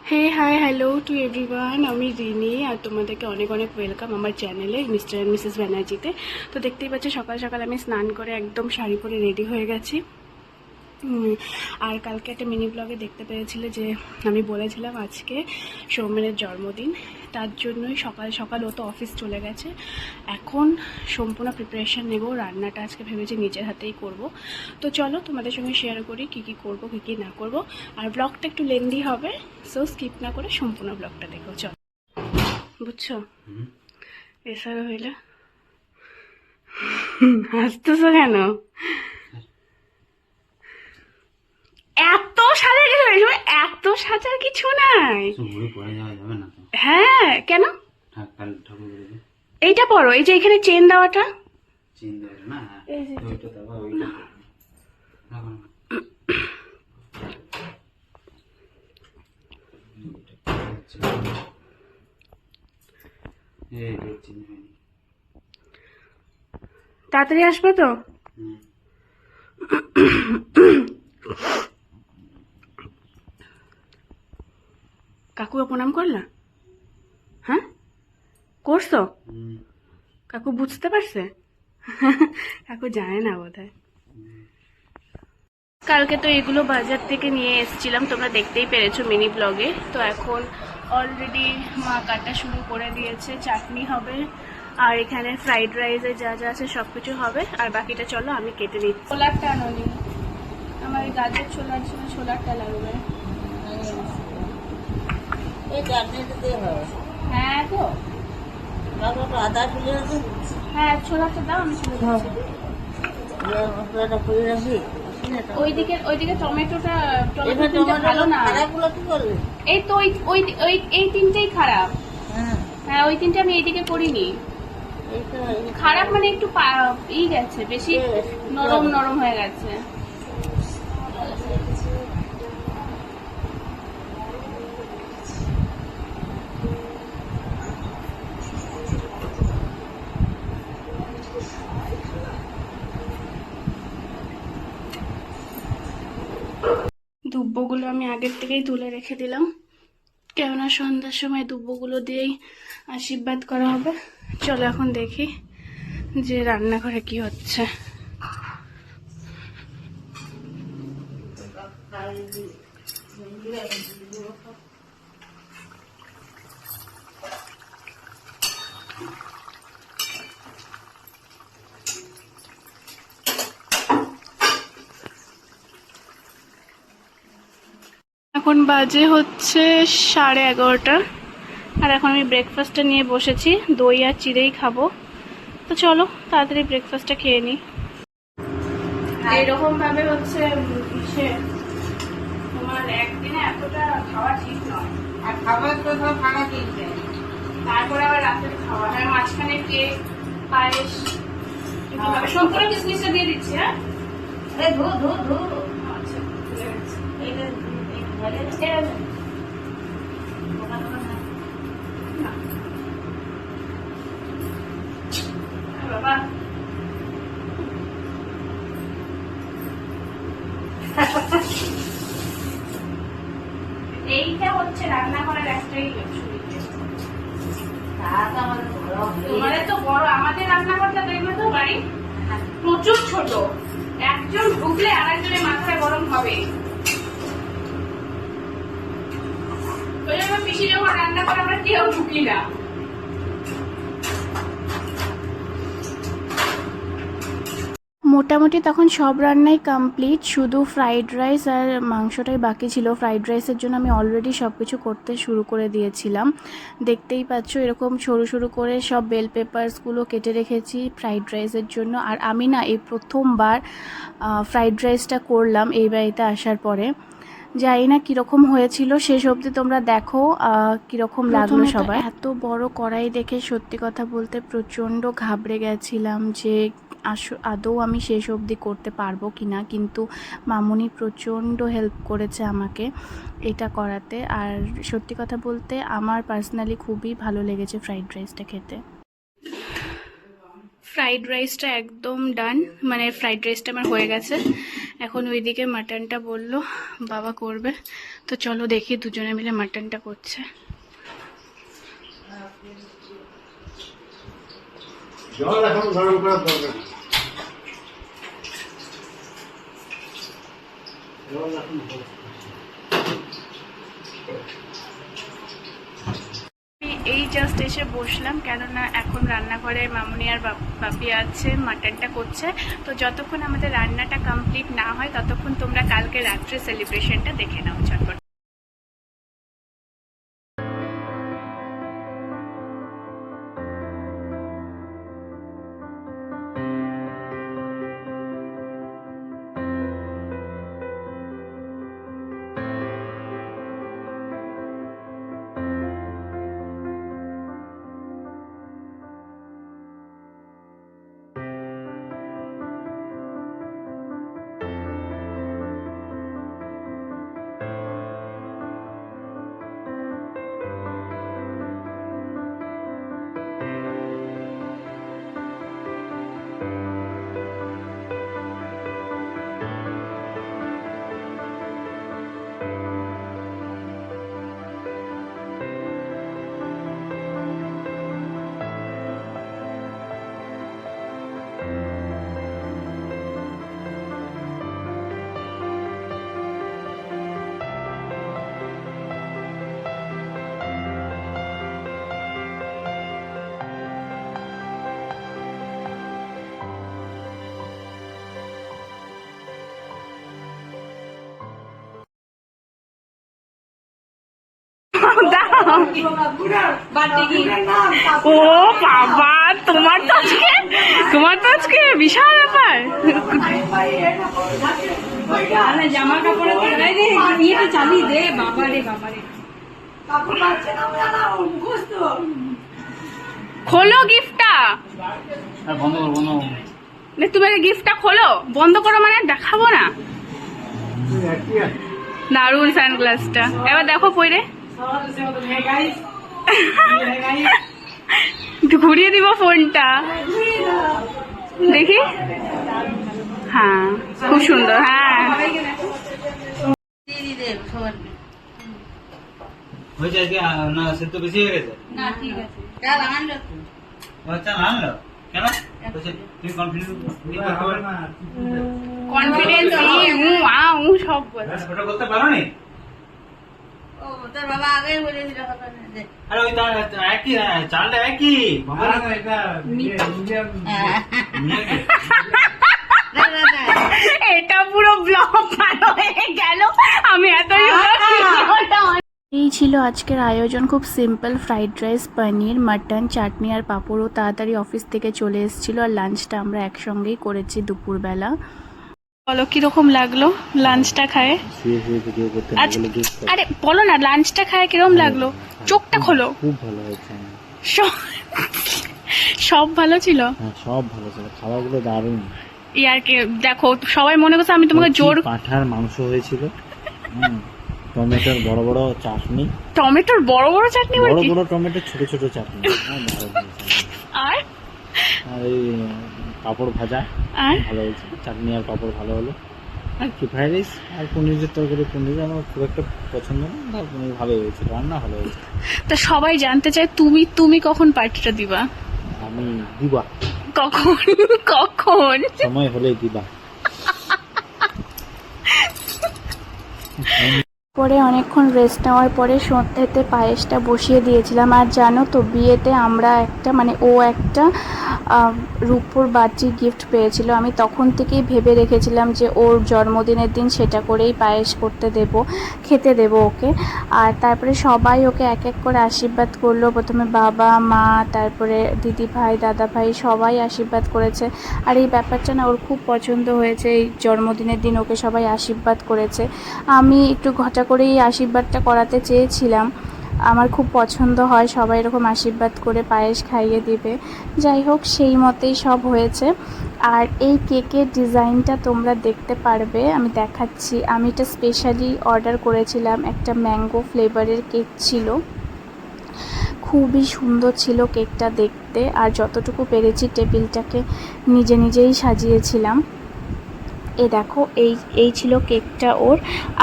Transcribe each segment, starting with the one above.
Hey hi hello to everyone, আমি রিনি আর তোমাদেরকে অনেক অনেক ওয়েলকাম আমার চ্যানেলে মিস্টার অ্যান্ড মিসেস ব্যানার্জিতে। তো দেখতেই পাচ্ছি সকাল সকাল আমি স্নান করে একদম শাড়ি পরে রেডি হয়ে গেছি। আর কালকে একটা মিনি ব্লগে দেখতে পেয়েছিলে যে আমি বলেছিলাম আজকে সৌমেনের জন্মদিন, তার জন্যই সকাল সকাল ও তো অফিস চলে গেছে। এখন সম্পূর্ণ প্রিপারেশান নেব, রান্নাটা আজকে ভেবেছি নিজের হাতেই করব। তো চলো তোমাদের সঙ্গে শেয়ার করি কী কী করবো কী কী না করব। আর ব্লগটা একটু লেন্দি হবে, সো স্কিপ না করে সম্পূর্ণ ব্লগটা দেখো। চলো, বুঝছো? এছাড়া হইলে হাসতেছো কেন? এত সাজার কিছু নাই, এত সাজার কিছু নাই। হ্যাঁ, কেন? এইটা পরো, এই যে এখানে চেন দেওয়াটা। তাড়াতাড়ি আসবে তো? কাকুকে প্রণাম করলা? হ্যাঁ, করছো? কাকু বুঝতে পারছে? কাকু জানে না বোধহয়। কালকে তো এগুলো বাজার থেকে নিয়ে এসেছিলাম, তোমরা দেখতেই পেরেছো মিনি ব্লগে। তো এখন অলরেডি মা কাটা শুরু করে দিয়েছে, চাটনি হবে আর এখানে ফ্রাইড রাইসে যা যা আছে সব কিছু হবে। আর বাকিটা চলো আমি কেটে নিচ্ছি। ছোলারটা আনোনি, আমার এই গাজর ছোলার জন্য ছোলারটা লাগবে। হ্যাঁ তো আদা চলে আসে, হ্যাঁ ছোলাটা দাও, আমি ছোলা দিচ্ছি। মশলাটা করে রাখি। ওইদিকে টমেটোটা ভালো না। খারাপগুলো কি করবে? এই তো এই তিনটেই খারাপ। হ্যাঁ, ওই তিনটে আমি এইদিকে করিনি। খারাপ মানে একটু ই গেছে, বেশি নরম নরম হয়ে গেছে। দুব্বগুলো আমি আগের থেকেই তুলে রেখে দিলাম, কেননা সন্ধ্যার সময় দুব্বগুলো দিয়েই আশীর্বাদ করা হবে। চলো এখন দেখি যে রান্নাঘরে কি হচ্ছে। এখন বাজে হচ্ছে 11:30, আর এখন আমি ব্রেকফাস্টটা নিয়ে বসেছি, দই আর চিড়েই খাবো। তো চলো তাড়াতাড়ি ব্রেকফাস্টটা খেয়ে নিই। এইরকম ভাবে হচ্ছে তোমার একদিনে এতটা খাওয়া ঠিক নয়, আর খাবার তো সব ফাঁকা দিচ্ছে। তারপরে আবার রাতের খাওয়া, হ্যাঁ মাঝখানে কেক পায়েস সম্পূর্ণ কিসমিসটা দিয়ে দিচ্ছি। হ্যাঁ ধো ধো ধো। আচ্ছা, ভুলে গেছি। বাবা এইটা হচ্ছে রান্নাঘরের একটাই তোমাদের তো বড়, আমাদের রান্নাঘরটা দেখবে তো বাড়ি প্রচুর ছোট, একজন ঢুকলে আর একজনের মাথায় গরম হবে। ওই জন্য পিসি যখন রান্না করে আমরা কেউ ঢুকি না। মোটামুটি তখন সব রান্নাই কমপ্লিট, শুধু ফ্রাইড রাইস আর মাংসটাই বাকি ছিল। ফ্রাইড রাইসের জন্য আমি অলরেডি সব কিছু করতে শুরু করে দিয়েছিলাম, দেখতেই পাচ্ছ এরকম সরু সরু করে সব বেল পেপারসগুলো কেটে রেখেছি ফ্রাইড রাইসের জন্য। আর আমি না এই প্রথমবার ফ্রাইড রাইসটা করলাম এই বাড়িতে আসার পরে, জানি না কীরকম হয়েছিল, শেষ অবধি তোমরা দেখো কীরকম লাগলো সবাই। এত বড় কড়াই দেখে সত্যি কথা বলতে প্রচণ্ড ঘাবড়ে গেছিলাম যে আদৌ আমি শেষ অবধি করতে পারবো কি না, কিন্তু মামুনি প্রচণ্ড হেল্প করেছে আমাকে এটা করাতে। আর সত্যি কথা বলতে আমার পার্সোনালি খুবই ভালো লেগেছে ফ্রাইড রাইসটা খেতে। ফ্রাইড রাইসটা একদম ডান, মানে ফ্রাইড রাইসটা আমার হয়ে গেছে। এখন ওইদিকে মাটনটা বললো বাবা করবে, তো চলো দেখি দুজনে মিলে মাটনটা করছে। জল এখন গরম করার দরকার নেই। জল এখন এই জাস্ট এসে বসলাম, কেননা এখন রান্নাঘরে মামুনি আর বাপি আছে, মাটনটা করছে। তো যতক্ষণ আমাদের রান্নাটা কমপ্লিট না হয় ততক্ষণ তোমরা কালকে রাত্রে সেলিব্রেশনটা দেখে নাও চটপট। ও বাবা, তোমার তো আজকে বিশাল ব্যাপার। জামা কাপড় ইয়েটা চালিয়ে দে বাবা রে বাবা রে। খোলো গিফটটা, বন্ধ করো, বন্ধ করো। তুমি গিফটটা খোলো, বন্ধ করো মানে দেখাবো না। দারুন সানগ্লাসটা, এবার দেখো পরে ঘুরিয়ে দিব ফোনটা, দেখি। হ্যাঁ খুব সুন্দর। হ্যাঁ হয়েছে কি না, সে তো বেশি হয়ে গেছে। না ঠিক আছে, কাল আনলো আচ্ছা আনলো কেন? তুমি কনফিডেন্স সব বলে। ওটা করতে পারো নি? ও তোর বাবা আগে বলেছিল কথা না দে। আরে ওই তার একই চালটা একই বাবা। এটা পুরো ব্লগ ভালো হয়ে গেল, আমি এত এই ছিল আজকের আয়োজন। খুব সিম্পল, ফ্রাইড রাইস, পনির, মাটন, চাটনি আর পাঁপড়ও তাড়াতাড়ি অফিস থেকে চলে এসেছিলো। আর লাঞ্চটা আমরা একসঙ্গেই করেছি দুপুরবেলা। বলো কিরকম লাগলো লাঞ্চটা খায়? আরে বলো না, লাঞ্চটা খায় কিরকম লাগলো? চোখটা খোলো। খুব ভালো হয়েছে, সব ভালো ছিল। হ্যাঁ সব ভালো ছিল, খাবারগুলো দারুণ। ইয়ারকে দেখো, সবাই মনে করছে আমি তোমাকে জোর। পাঁঠার মাংস হয়েছিল, টমেটোর বড় বড় চাটনি, টমেটোর বড় বড় চাটনি, বড় বড় টমেটো, ছোট ছোট চাটনি, আর আর এই পাঁপড় ভাজা আর ভালো হয়েছে, চাটনি আর পাঁপড় ভালো হলো। আর কি ফ্রাইড রাইস আর পনিরের তরকারি, পনির আমার খুব একটা পছন্দ না, আর পনির ভালো হয়েছে, রান্না ভালো হয়েছে। তা সবাই জানতে চায় তুমি কখন পার্টিটা দিবা? আমি দিবা, কখন সময় হলেই দিবা। পরে অনেকক্ষণ রেস্ট নেওয়ার পরে সন্ধ্যেতে পায়েসটা বসিয়ে দিয়েছিলাম। আর জানো তো, বিয়েতে আমরা একটা ও একটা রূপোর বাটি গিফট পেয়েছিল। আমি তখন থেকেই ভেবে রেখেছিলাম যে ওর জন্মদিনের দিন সেটা করেই পায়েস খেতে দেব ওকে। আর তারপরে সবাই ওকে এক এক করে আশীর্বাদ করলো। প্রথমে বাবা, মা, তারপরে দিদি ভাই, দাদা ভাই, সবাই আশীর্বাদ করেছে। আর এই ব্যাপারটা না ওর খুব পছন্দ হয়েছে, এই জন্মদিনের দিন ওকে সবাই আশীর্বাদ করেছে। আমি একটু ঘটা করেই আশীর্বাদটা করাতে চেয়েছিলাম, আমার খুব পছন্দ হয় সবাই এরকম আশীর্বাদ করে পায়েস খাইয়ে দিবে। যাই হোক, সেই মতেই সব হয়েছে। আর এই কেকের ডিজাইনটা তোমরা দেখতে পারবে, আমি দেখাচ্ছি। আমি এটা স্পেশালি অর্ডার করেছিলাম, একটা ম্যাঙ্গো ফ্লেভারের কেক ছিল, খুবই সুন্দর ছিল কেকটা দেখতে। আর যতটুকু পেরেছি টেবিলটাকে নিজেই সাজিয়েছিলাম। দেখো এই ছিল কেকটা ওর।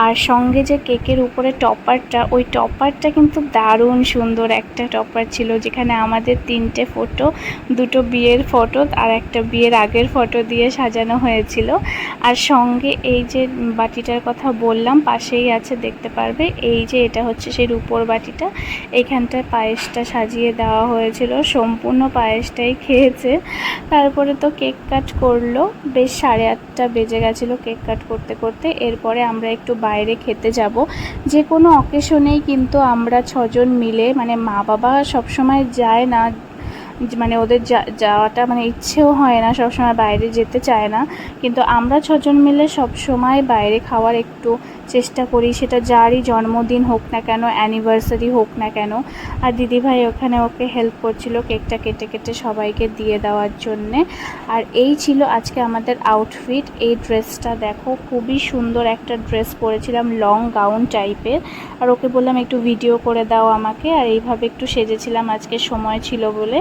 আর সঙ্গে যে কেকের উপরে টপারটা, ওই টপারটা কিন্তু দারুণ সুন্দর একটা টপার ছিল, যেখানে আমাদের 3টে ফটো, 2টো বিয়ের ফটো আর একটা বিয়ের আগের ফটো দিয়ে সাজানো হয়েছিল। আর সঙ্গে এই যে বাটিটার কথা বললাম পাশেই আছে, দেখতে পারবে। এই যে এটা হচ্ছে সেই রূপোর বাটিটা, এইখানটায় পায়েসটা সাজিয়ে দেওয়া হয়েছিল, সম্পূর্ণ পায়েসটাই খেয়েছে। তারপরে তো কেক কাট করলো, বেশ 8:30 বেজে গেছিলো কেক কাট করতে করতে। এরপরে আমরা একটু বাইরে খেতে যাব। যে কোনো অকেশনেই কিন্তু আমরা 6জন মিলে, মানে মা বাবা সবসময় যায় না, মানে ওদের যাওয়াটা মানে ইচ্ছেও হয় না, সবসময় বাইরে যেতে চায় না, কিন্তু আমরা 6জন মিলে সব সময় বাইরে খাওয়ার একটু চেষ্টা করি, সেটা যারই জন্মদিন হোক না কেন, অ্যানিভার্সারি হোক না কেন। আর দিদিভাই ওখানে ওকে হেল্প করছিল কেকটা কেটে কেটে সবাইকে দিয়ে দেওয়ার জন্যে। আর এই ছিল আজকে আমাদের আউটফিট। এই ড্রেসটা দেখো, খুবই সুন্দর একটা ড্রেস পরেছিলাম, লং গাউন টাইপের। আর ওকে বললাম একটু ভিডিও করে দাও আমাকে, আর এইভাবে একটু সেজেছিলাম আজকে, সময় ছিল বলে।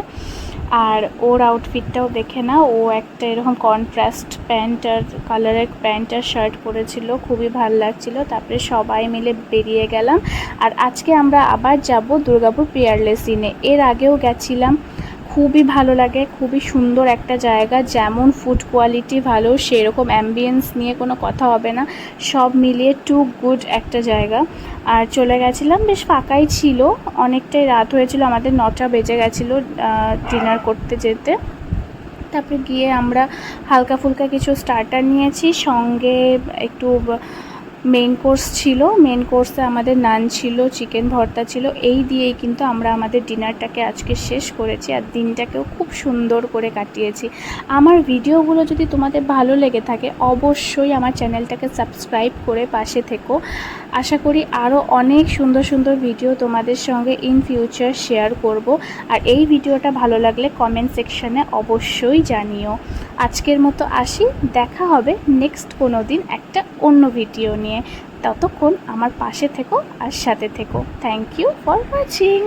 আর ওর আউটফিটটাও দেখে না, ও একটা এরকম কন্ট্রাস্ট প্যান্ট আর কালারের প্যান্ট আর শার্ট পরেছিল, খুবই ভালো লাগছিল। তারপরে সবাই মিলে বেরিয়ে গেলাম। আর আজকে আমরা আবার যাব দুর্গাপুর পিয়ারলেস ইনে। এর আগেও গেছিলাম, খুবই ভালো লাগে, খুবই সুন্দর একটা জায়গা। যেমন ফুড কোয়ালিটি ভালো, সেরকম অ্যাম্বিয়েন্স নিয়ে কোনো কথা হবে না, সব মিলিয়ে টু গুড একটা জায়গা। আর চলে গেছিলাম, বেশ ফাঁকাই ছিল, অনেকটাই রাত হয়েছিল, আমাদের 9টা বেজে গেছিলো ডিনার করতে যেতে। তারপরে গিয়ে আমরা হালকা ফুলকা কিছু স্টার্টার নিয়েছি, সঙ্গে একটু মেন কোর্স ছিল। মেন কোর্সে আমাদের নান ছিল, চিকেন ভর্তা ছিল। এই দিয়েই কিন্তু আমরা আমাদের ডিনারটাকে আজকে শেষ করেছি, আর দিনটাকেও খুব সুন্দর করে কাটিয়েছি। আমার ভিডিওগুলো যদি তোমাদের ভালো লেগে থাকে, অবশ্যই আমার চ্যানেলটাকে সাবস্ক্রাইব করে পাশে থেকো। আশা করি আরও অনেক সুন্দর সুন্দর ভিডিও তোমাদের সঙ্গে ইন ফিউচার শেয়ার করব। আর এই ভিডিওটা ভালো লাগলে কমেন্ট সেকশানে অবশ্যই জানিও। আজকের মতো আসি, দেখা হবে নেক্সট কোনো দিন একটা অন্য ভিডিও নিয়ে। ততক্ষণ আমার পাশে থেকো আর সাথে থেকো। Thank you for watching.